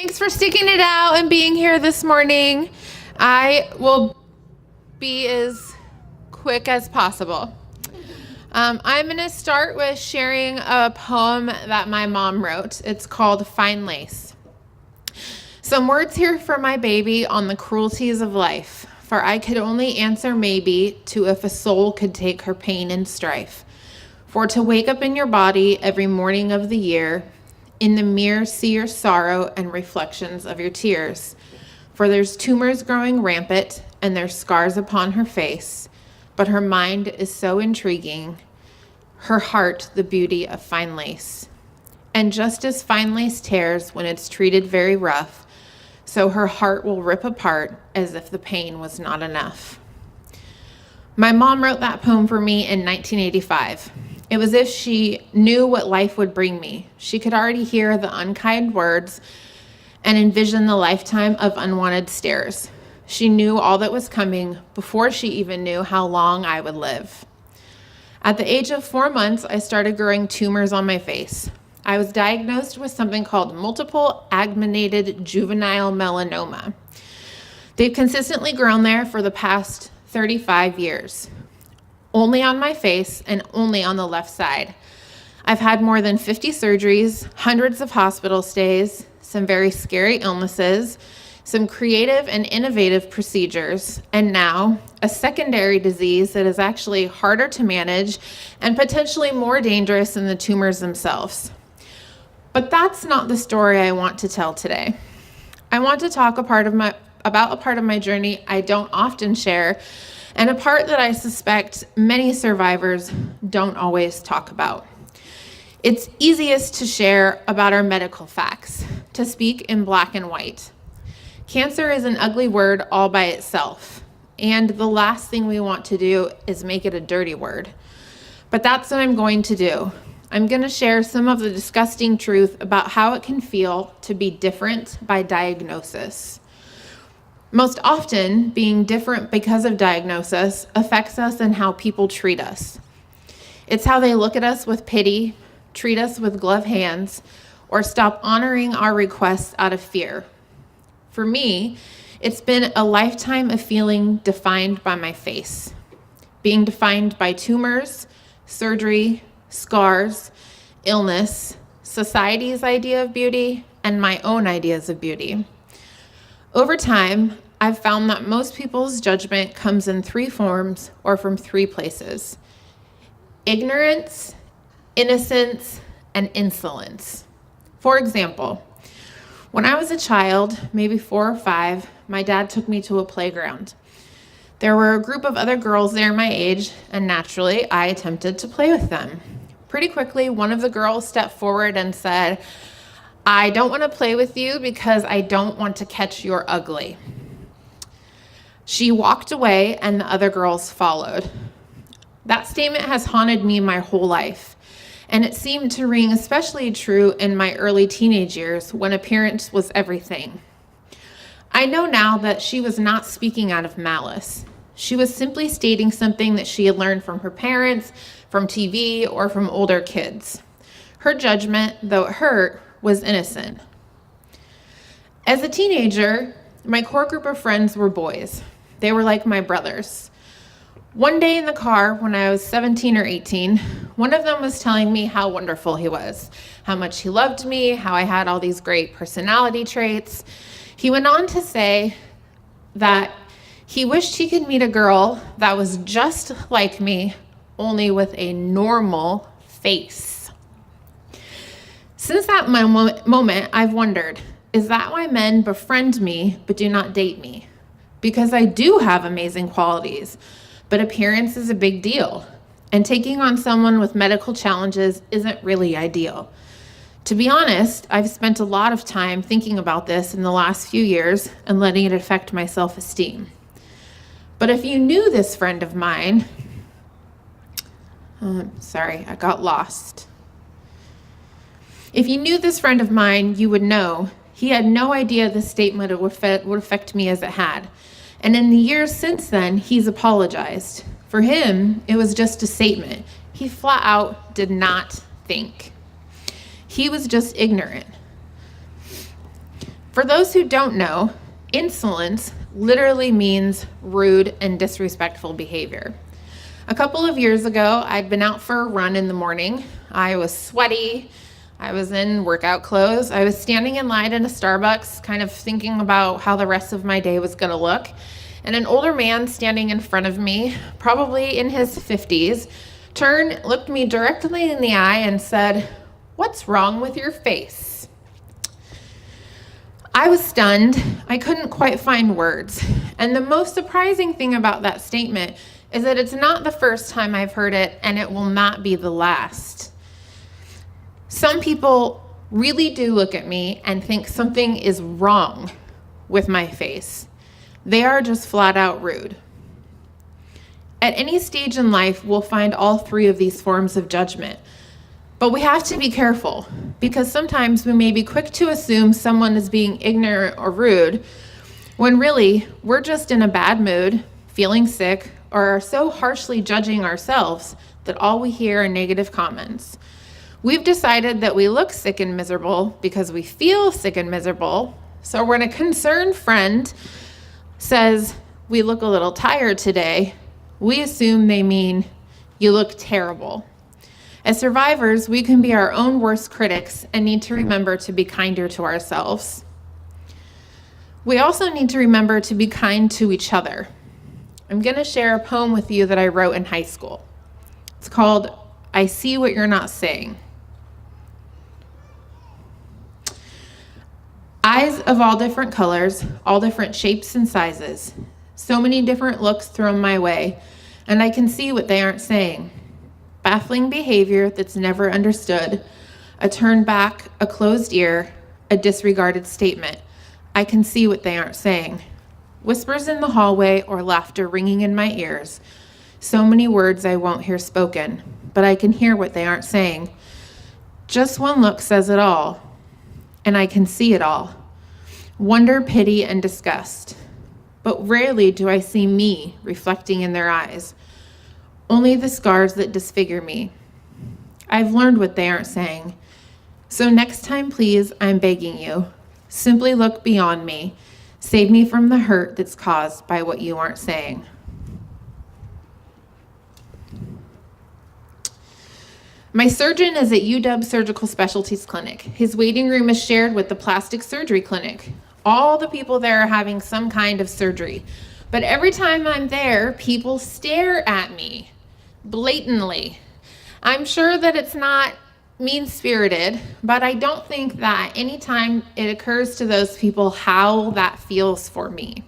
Thanks for sticking it out and being here this morning. I will be as quick as possible. I'm going to start with sharing a poem that my mom wrote. It's called Fine Lace. Some words here for my baby on the cruelties of life, for I could only answer maybe to if a soul could take her pain and strife. For to wake up in your body every morning of the year, in the mirror see your sorrow and reflections of your tears. For there's tumors growing rampant and there's scars upon her face, but her mind is so intriguing, her heart the beauty of fine lace. And just as fine lace tears when it's treated very rough, so her heart will rip apart as if the pain was not enough. My mom wrote that poem for me in 1985. It was as if she knew what life would bring me. She could already hear the unkind words and envision the lifetime of unwanted stares. She knew all that was coming before she even knew how long I would live. At the age of 4 months, I started growing tumors on my face. I was diagnosed with something called multiple agglutinated juvenile melanoma. They've consistently grown there for the past 35 years. Only on my face and only on the left side. I've had more than 50 surgeries, hundreds of hospital stays, some very scary illnesses, some creative and innovative procedures, and now a secondary disease that is actually harder to manage and potentially more dangerous than the tumors themselves. But that's not the story I want to tell today. I want to talk about a part of my journey I don't often share, and a part that I suspect many survivors don't always talk about. It's easiest to share about our medical facts, to speak in black and white. Cancer is an ugly word all by itself, and the last thing we want to do is make it a dirty word. But that's what I'm going to do. I'm going to share some of the disgusting truth about how it can feel to be different by diagnosis. Most often, being different because of diagnosis affects us and how people treat us. It's how they look at us with pity, treat us with gloved hands, or stop honoring our requests out of fear. For me, it's been a lifetime of feeling defined by my face, being defined by tumors, surgery, scars, illness, society's idea of beauty, and my own ideas of beauty. Over time, I've found that most people's judgment comes in 3 forms or from 3 places: ignorance, innocence, and insolence. For example, when I was a child, maybe 4 or 5, my dad took me to a playground. There were a group of other girls there my age, and naturally, I attempted to play with them. Pretty quickly, one of the girls stepped forward and said, "I don't want to play with you because I don't want to catch your ugly." She walked away and the other girls followed. That statement has haunted me my whole life, and it seemed to ring especially true in my early teenage years when appearance was everything. I know now that she was not speaking out of malice. She was simply stating something that she had learned from her parents, from TV, or from older kids. Her judgment, though it hurt, was innocent. As a teenager, my core group of friends were boys. They were like my brothers. One day in the car when I was 17 or 18, one of them was telling me how wonderful he was, how much he loved me, how I had all these great personality traits. He went on to say that he wished he could meet a girl that was just like me, only with a normal face. Since that moment, I've wondered, is that why men befriend me but do not date me? Because I do have amazing qualities, but appearance is a big deal, and taking on someone with medical challenges isn't really ideal. To be honest, I've spent a lot of time thinking about this in the last few years and letting it affect my self-esteem. But if you knew this friend of mine, I got lost. If you knew this friend of mine, you would know he had no idea this statement would affect me as it had. And in the years since then, he's apologized. For him, it was just a statement. He flat out did not think. He was just ignorant. For those who don't know, insolence literally means rude and disrespectful behavior. A couple of years ago, I'd been out for a run in the morning. I was sweaty. I was in workout clothes. I was standing in line in a Starbucks, kind of thinking about how the rest of my day was going to look. And an older man standing in front of me, probably in his 50s, turned, looked me directly in the eye and said, "What's wrong with your face?" I was stunned. I couldn't quite find words. And the most surprising thing about that statement is that it's not the first time I've heard it, and it will not be the last. Some people really do look at me and think something is wrong with my face. They are just flat out rude. At any stage in life, we'll find all three of these forms of judgment. But we have to be careful, because sometimes we may be quick to assume someone is being ignorant or rude, when really we're just in a bad mood, feeling sick, or are so harshly judging ourselves that all we hear are negative comments. We've decided that we look sick and miserable because we feel sick and miserable. So when a concerned friend says, "We look a little tired today," we assume they mean, "You look terrible." As survivors, we can be our own worst critics and need to remember to be kinder to ourselves. We also need to remember to be kind to each other. I'm going to share a poem with you that I wrote in high school. It's called "I See What You're Not Saying." Eyes of all different colors, all different shapes and sizes. So many different looks thrown my way, and I can see what they aren't saying. Baffling behavior that's never understood, a turn back, a closed ear, a disregarded statement. I can see what they aren't saying. Whispers in the hallway or laughter ringing in my ears. So many words I won't hear spoken, but I can hear what they aren't saying. Just one look says it all, and I can see it all. Wonder, pity, and disgust. But rarely do I see me reflecting in their eyes. Only the scars that disfigure me. I've learned what they aren't saying. So next time, please, I'm begging you, simply look beyond me. Save me from the hurt that's caused by what you aren't saying. My surgeon is at UW Surgical Specialties Clinic. His waiting room is shared with the plastic surgery clinic. All the people there are having some kind of surgery. But every time I'm there, people stare at me blatantly. I'm sure that it's not mean-spirited, but I don't think that anytime it occurs to those people how that feels for me.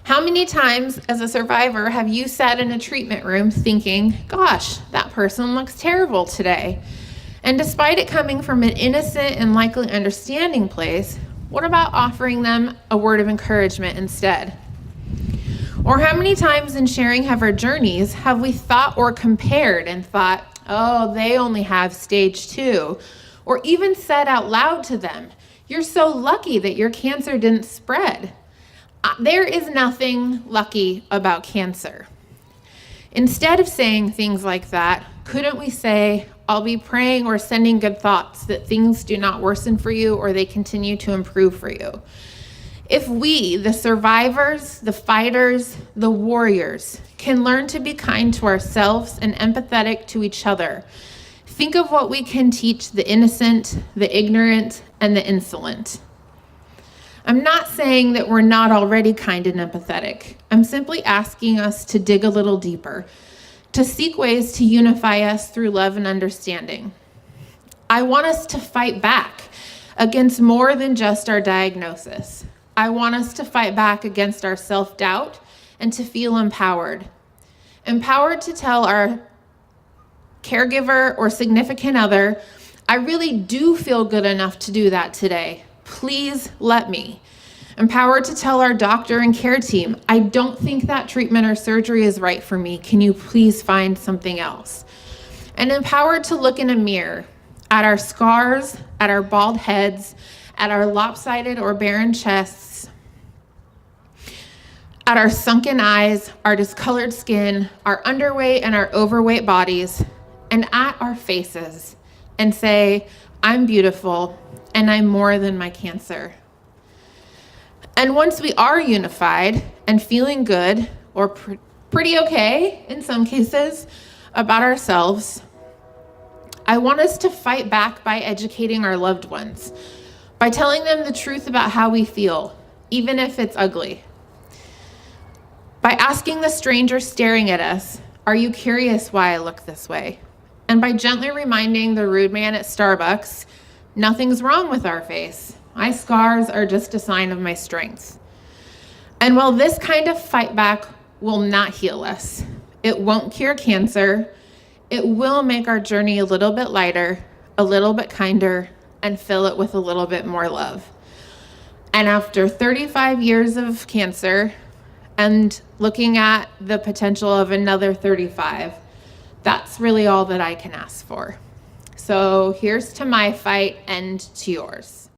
How many times as a survivor have you sat in a treatment room thinking, "Gosh, that person looks terrible today"? And despite it coming from an innocent and likely understanding place, what about offering them a word of encouragement instead? Or how many times in sharing of our journeys have we thought or compared and thought, "Oh, they only have stage 2, or even said out loud to them, "You're so lucky that your cancer didn't spread." There is nothing lucky about cancer. Instead of saying things like that, couldn't we say, "I'll be praying or sending good thoughts that things do not worsen for you or they continue to improve for you"? If we, the survivors, the fighters, the warriors, can learn to be kind to ourselves and empathetic to each other, think of what we can teach the innocent, the ignorant, and the insolent. I'm not saying that we're not already kind and empathetic. I'm simply asking us to dig a little deeper, to seek ways to unify us through love and understanding. I want us to fight back against more than just our diagnosis. I want us to fight back against our self-doubt and to feel empowered. Empowered to tell our caregiver or significant other, "I really do feel good enough to do that today. Please let me." Empowered to tell our doctor and care team, "I don't think that treatment or surgery is right for me. Can you please find something else?" And empowered to look in a mirror at our scars, at our bald heads, at our lopsided or barren chests, at our sunken eyes, our discolored skin, our underweight and our overweight bodies, and at our faces, and say, "I'm beautiful, and I'm more than my cancer. And once we are unified and feeling good, or pretty okay in some cases, about ourselves, I want us to fight back by educating our loved ones, by telling them the truth about how we feel, even if it's ugly. By asking the stranger staring at us, "Are you curious why I look this way?" And by gently reminding the rude man at Starbucks, nothing's wrong with our face. My scars are just a sign of my strength. And while this kind of fight back will not heal us, it won't cure cancer, it will make our journey a little bit lighter, a little bit kinder, and fill it with a little bit more love. And after 35 years of cancer and looking at the potential of another 35, that's really all that I can ask for. So here's to my fight and to yours.